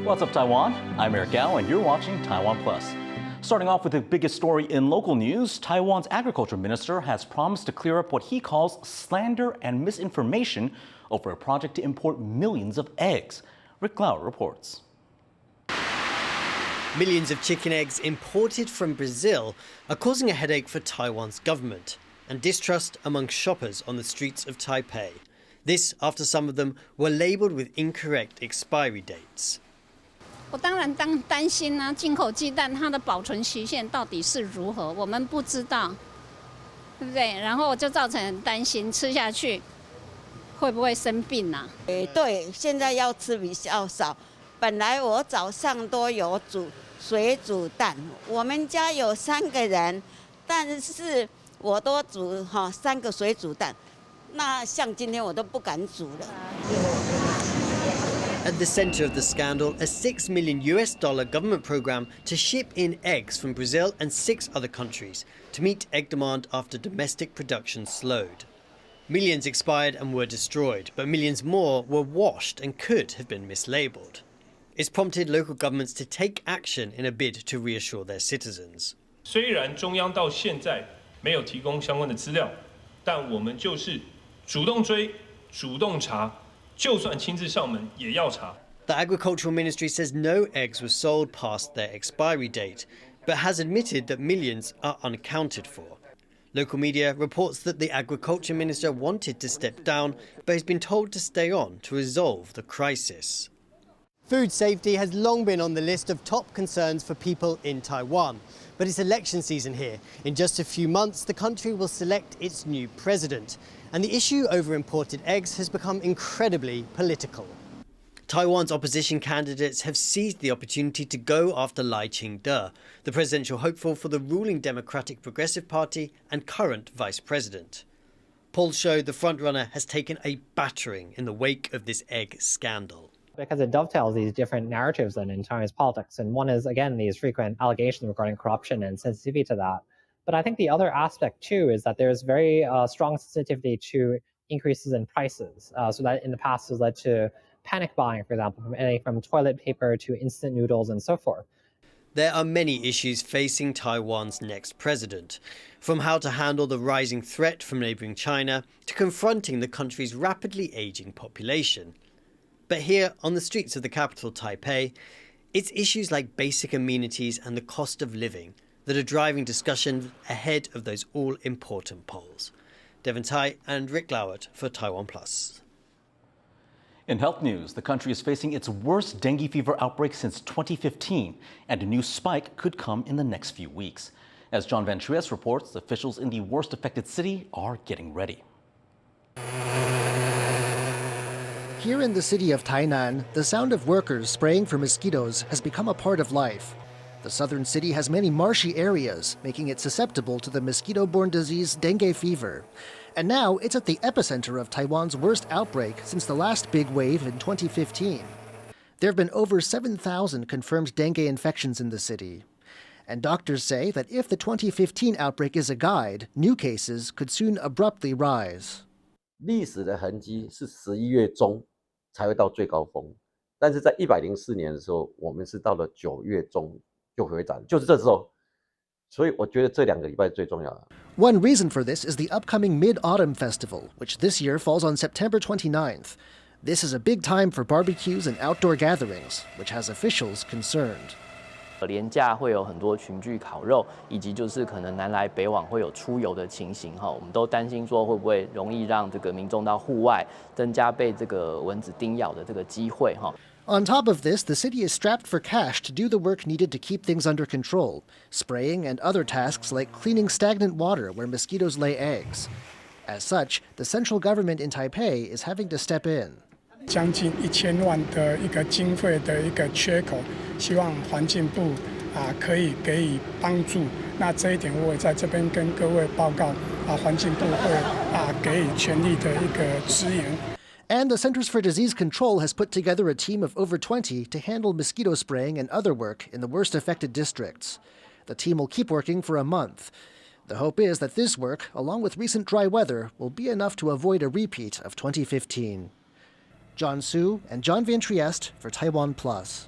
What's up, Taiwan? I'm Eric Gao, and you're watching Taiwan Plus. Starting off with the biggest story in local news, Taiwan's agriculture minister has promised to clear up what he calls slander and misinformation over a project to import millions of eggs. Rick Lau reports. Millions of chicken eggs imported from Brazil are causing a headache for Taiwan's government and distrust among shoppers on the streets of Taipei. This after some of them were labelled with incorrect expiry dates. 我当然担心啊，进口鸡蛋它的保存期限到底是如何，我们不知道，对不对？然后就造成很担心，吃下去会不会生病啊？对，现在要吃比较少。本来我早上都有水煮蛋，我们家有3个人，但是我都煮3个水煮蛋，那像今天我都不敢煮了。 At the centre of the scandal, a $6 million government program to ship in eggs from Brazil and 6 other countries to meet egg demand after domestic production slowed. Millions expired and were destroyed, but millions more were washed and could have been mislabelled. It's prompted local governments to take action in a bid to reassure their citizens. 虽然中央到现在没有提供相关的资料，但我们就是主动追、主动查。 就算亲自上门也要查。 The Agricultural Ministry says no eggs were sold past their expiry date, but has admitted that millions are unaccounted for. Local media reports that the Agriculture Minister wanted to step down, but has been told to stay on to resolve the crisis. Food safety has long been on the list of top concerns for people in Taiwan. But it's election season here. In just a few months, the country will select its new president. And the issue over imported eggs has become incredibly political. Taiwan's opposition candidates have seized the opportunity to go after Lai Ching-te, the presidential hopeful for the ruling Democratic Progressive Party and current vice president. Polls show the frontrunner has taken a battering in the wake of this egg scandal. Because it dovetails these different narratives in Chinese politics. And one is, again, these frequent allegations regarding corruption and sensitivity to that. But I think the other aspect, too, is that there's very strong sensitivity to increases in prices. So that in the past has led to panic buying, for example, from toilet paper to instant noodles and so forth. There are many issues facing Taiwan's next president, from how to handle the rising threat from neighbouring China to confronting the country's rapidly ageing population. But here, on the streets of the capital, Taipei, it's issues like basic amenities and the cost of living that are driving discussion ahead of those all-important polls. Devon Tai and Rick Lowert for TaiwanPlus. In health news, the country is facing its worst dengue fever outbreak since 2015, and a new spike could come in the next few weeks. As John Van Trieste reports, officials in the worst affected city are getting ready. Here in the city of Tainan, the sound of workers spraying for mosquitoes has become a part of life. The southern city has many marshy areas, making it susceptible to the mosquito-borne disease dengue fever. And now it's at the epicenter of Taiwan's worst outbreak since the last big wave in 2015. There have been over 7,000 confirmed dengue infections in the city. And doctors say that if the 2015 outbreak is a guide, new cases could soon abruptly rise. 历史的痕迹是11月中才会到最高峰，但是在104年的时候，我们是到了9月中就回涨，就是这时候，所以我觉得这2个礼拜最重要的。One reason for this is the upcoming Mid-Autumn Festival, which this year falls on September 29th. This is a big time for barbecues and outdoor gatherings, which has officials concerned. 连假会有很多群聚烤肉，以及就是可能南来北往会有出游的情形哈，我们都担心说会不会容易让这个民众到户外，增加被这个蚊子叮咬的这个机会哈。On top of this, the city is strapped for cash to do the work needed to keep things under control, spraying and other tasks like cleaning stagnant water where mosquitoes lay eggs. As such, the central government in Taipei is having to step in. 将近1000万的一个经费的一个缺口，希望环境部可以给予帮助。那这一点我也在这边跟各位报告环境部会给予全力的一个支援。And the Centers for Disease Control has put together a team of over 20 to handle mosquito spraying and other work in the worst affected districts. The team will keep working for a month. The hope is that this work, along with recent dry weather, will be enough to avoid a repeat of 2015. John Su and John Van Trieste for TaiwanPlus.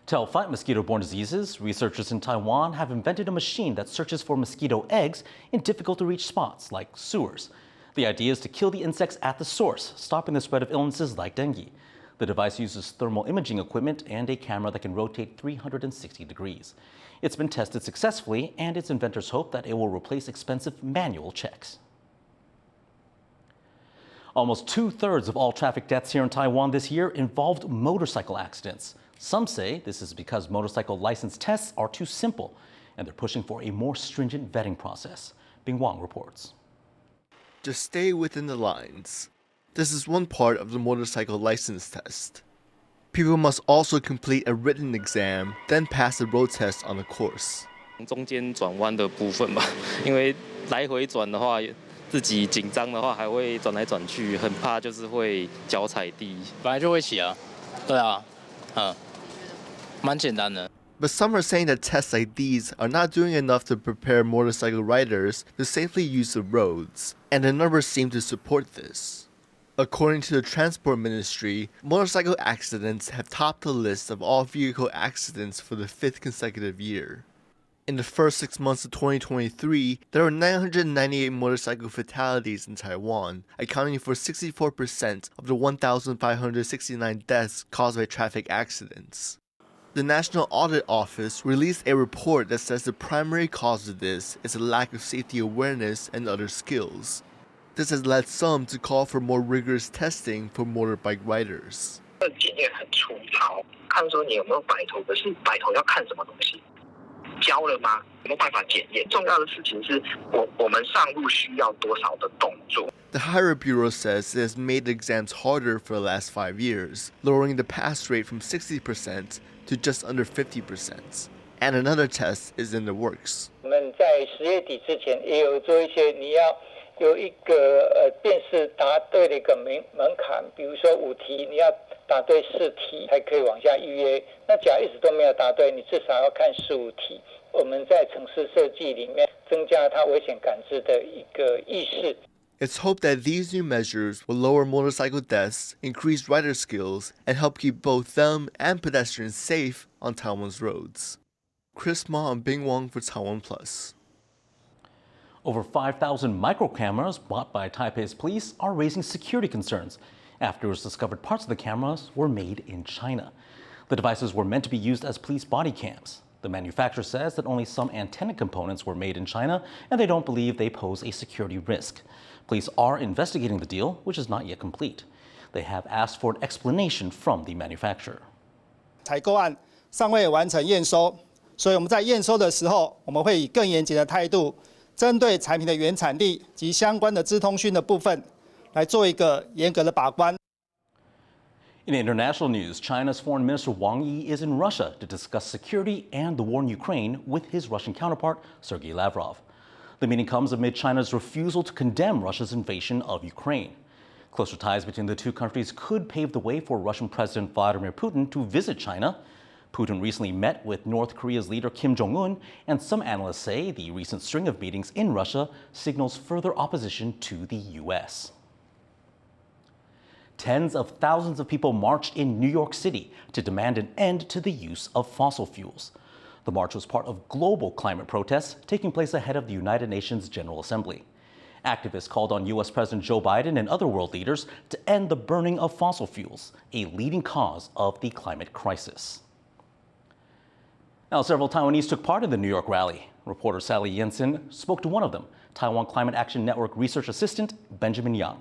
To help fight mosquito-borne diseases, researchers in Taiwan have invented a machine that searches for mosquito eggs in difficult-to-reach spots like sewers. The idea is to kill the insects at the source, stopping the spread of illnesses like dengue. The device uses thermal imaging equipment and a camera that can rotate 360 degrees. It's been tested successfully, and its inventors hope that it will replace expensive manual checks. Almost 2/3 of all traffic deaths here in Taiwan this year involved motorcycle accidents. Some say this is because motorcycle license tests are too simple, and they're pushing for a more stringent vetting process. Bing Wang reports. Just stay within the lines. This is one part of the motorcycle license test. People must also complete a written exam, then pass the road test on the course. 中间转弯的部分吧，因为来回转的话，自己紧张的话还会转来转去，很怕就是会脚踩地。本来就会骑啊，对啊，蛮简单的。 But some are saying that tests like these are not doing enough to prepare motorcycle riders to safely use the roads, and the numbers seem to support this. According to the Transport Ministry, motorcycle accidents have topped the list of all vehicle accidents for the 5th consecutive year. In the first 6 months of 2023, there were 998 motorcycle fatalities in Taiwan, accounting for 64% of the 1,569 deaths caused by traffic accidents. The National Audit Office released a report that says the primary cause of this is a lack of safety awareness and other skills. This has led some to call for more rigorous testing for motorbike riders. 检验很粗糙，看说你有没有白头，可是白头要看什么东西？交了吗？有没有办法检验？重要的事情是我们上路需要多少的动作。 The Higher Bureau says it has made the exams harder for the last 5 years, lowering the pass rate from 60% to just under 50%. And another test is in the works. 我们在10月底之前也有做一些，你要有一个辨识答对的一个门槛，比如说5题，你要答对4题才可以往下预约。那假如一直都没有答对，你至少要看15题。我们在城市设计里面增加它危险感知的一个意识。 It's hoped that these new measures will lower motorcycle deaths, increase rider skills, and help keep both them and pedestrians safe on Taiwan's roads. Chris Ma and Bing Wang for TaiwanPlus. Over 5,000 micro cameras bought by Taipei's police are raising security concerns after it was discovered parts of the cameras were made in China. The devices were meant to be used as police body cams. The manufacturer says that only some antenna components were made in China, and they don't believe they pose a security risk. Police are investigating the deal, which is not yet complete. They have asked for an explanation from the manufacturer. 采购案尚未完成验收，所以我们在验收的时候，我们会以更严谨的态度，针对产品的原产地及相关的资通讯的部分，来做一个严格的把关。 In international news, China's Foreign Minister Wang Yi is in Russia to discuss security and the war in Ukraine with his Russian counterpart, Sergei Lavrov. The meeting comes amid China's refusal to condemn Russia's invasion of Ukraine. Closer ties between the two countries could pave the way for Russian President Vladimir Putin to visit China. Putin recently met with North Korea's leader Kim Jong-un, and some analysts say the recent string of meetings in Russia signals further opposition to the U.S. Tens of thousands of people marched in New York City to demand an end to the use of fossil fuels. The march was part of global climate protests taking place ahead of the United Nations General Assembly. Activists called on U.S. President Joe Biden and other world leaders to end the burning of fossil fuels, a leading cause of the climate crisis. Now, several Taiwanese took part in the New York rally. Reporter Sally Jensen spoke to one of them, Taiwan Climate Action Network Research Assistant Benjamin Yang.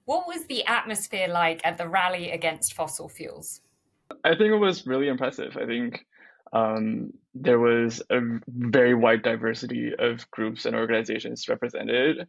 What was the atmosphere like at the rally against fossil fuels? I think it was really impressive. I think there was a very wide diversity of groups and organizations represented.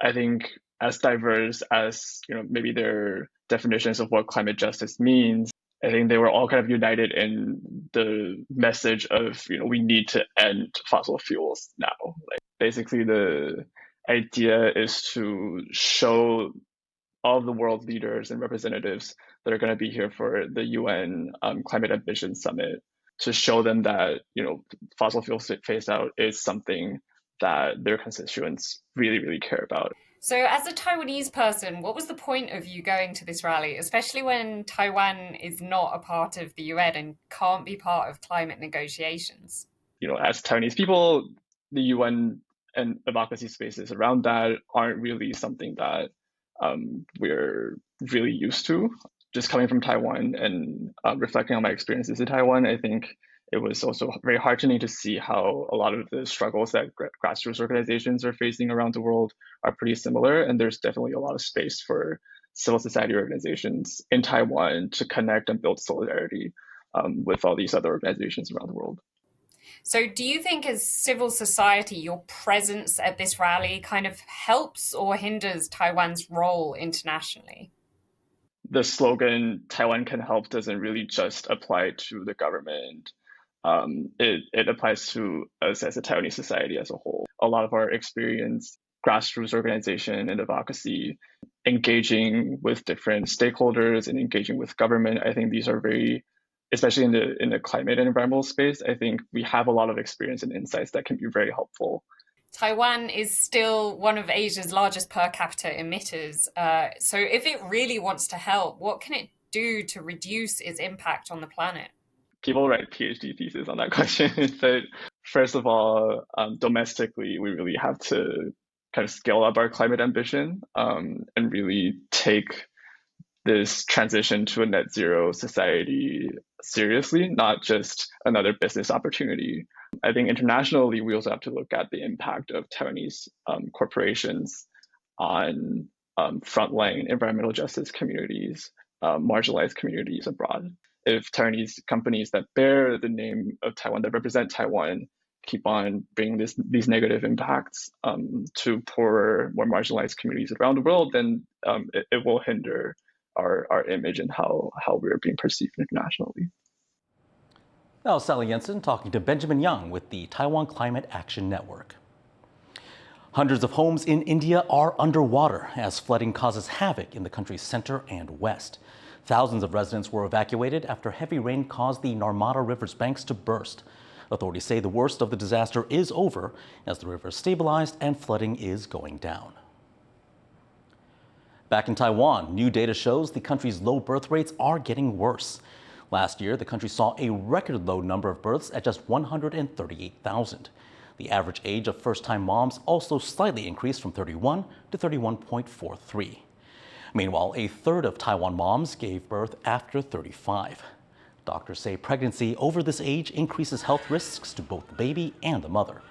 I think as diverse as maybe their definitions of what climate justice means. I think they were all kind of united in the message of we need to end fossil fuels now. Like basically the idea is to show all of the world leaders and representatives that are going to be here for the UN Climate Ambition Summit to show them that, fossil fuel phase out is something that their constituents really, really care about. So as a Taiwanese person, what was the point of you going to this rally, especially when Taiwan is not a part of the UN and can't be part of climate negotiations? As Taiwanese people, the UN and advocacy spaces around that aren't really something that we're really used to. Just coming from Taiwan and reflecting on my experiences in Taiwan, I think it was also very heartening to see how a lot of the struggles that grassroots organizations are facing around the world are pretty similar. And there's definitely a lot of space for civil society organizations in Taiwan to connect and build solidarity with all these other organizations around the world. So do you think as civil society, your presence at this rally kind of helps or hinders Taiwan's role internationally? The slogan, Taiwan can help, doesn't really just apply to the government. It applies to us as a Taiwanese society as a whole. A lot of our experience, grassroots organization and advocacy, engaging with different stakeholders and engaging with government, I think these are very, especially in the climate and environmental space, I think we have a lot of experience and insights that can be very helpful. Taiwan is still one of Asia's largest per capita emitters. So if it really wants to help, what can it do to reduce its impact on the planet? People write PhD theses on that question. But first of all, domestically, we really have to kind of scale up our climate ambition and really take this transition to a net zero society seriously, not just another business opportunity. I think internationally, we also have to look at the impact of Taiwanese corporations on frontline environmental justice communities, marginalized communities abroad. If Taiwanese companies that bear the name of Taiwan, that represent Taiwan, keep on bringing these negative impacts to poorer, more marginalized communities around the world, then it will hinder our image and how we're being perceived internationally. That was Sally Jensen talking to Benjamin Young with the Taiwan Climate Action Network. Hundreds of homes in India are underwater as flooding causes havoc in the country's center and west. Thousands of residents were evacuated after heavy rain caused the Narmada River's banks to burst. Authorities say the worst of the disaster is over as the river stabilized and flooding is going down. Back in Taiwan, new data shows the country's low birth rates are getting worse. Last year, the country saw a record low number of births at just 138,000. The average age of first-time moms also slightly increased from 31 to 31.43. Meanwhile, a third of Taiwan moms gave birth after 35. Doctors say pregnancy over this age increases health risks to both the baby and the mother.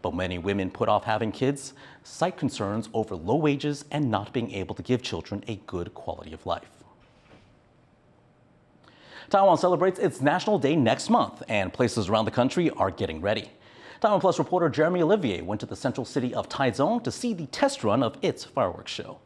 But many women put off having kids, cite concerns over low wages and not being able to give children a good quality of life. Taiwan celebrates its National Day next month, and places around the country are getting ready. TaiwanPlus reporter Jeremy Olivier went to the central city of Taichung to see the test run of its fireworks show.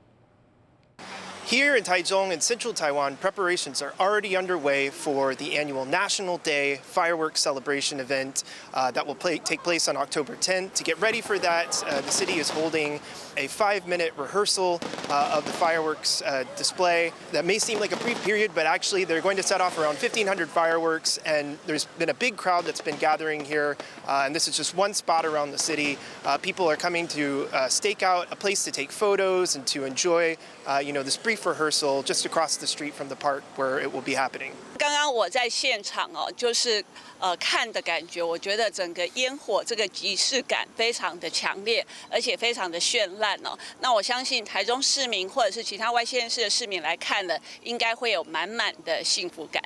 Here in Taichung in central Taiwan, preparations are already underway for the annual National Day fireworks celebration event that will take place on October 10th. To get ready for that, the city is holding a 5-minute rehearsal of the fireworks display. That may seem like a brief period, but actually they're going to set off around 1,500 fireworks, and there's been a big crowd that's been gathering here, and this is just one spot around the city. People are coming to stake out a place to take photos and to enjoy this brief rehearsal just across the street from the park where it will be happening. 刚刚我在现场就是看的感觉，我觉得整个烟火这个仪式感非常的强烈，而且非常的绚烂哦。那我相信台中市民或者是其他外县市的市民来看了，应该会有满满的幸福感。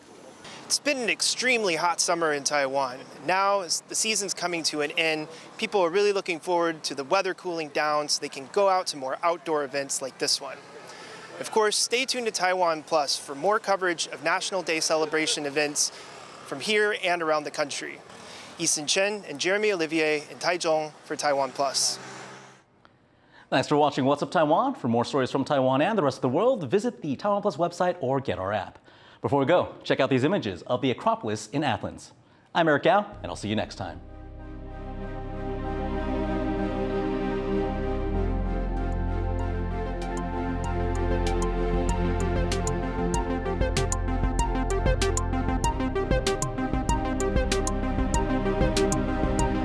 It's been an extremely hot summer in Taiwan. Now, as the season's coming to an end, people are really looking forward to the weather cooling down so they can go out to more outdoor events like this one. Of course, stay tuned to TaiwanPlus for more coverage of National Day celebration events from here and around the country. Eason Chen and Jeremy Olivier in Taichung for TaiwanPlus. Thanks for watching What's Up Taiwan. For more stories from Taiwan and the rest of the world, visit the TaiwanPlus website or get our app. Before we go, check out these images of the Acropolis in Athens. I'm Eric Gao, and I'll see you next time.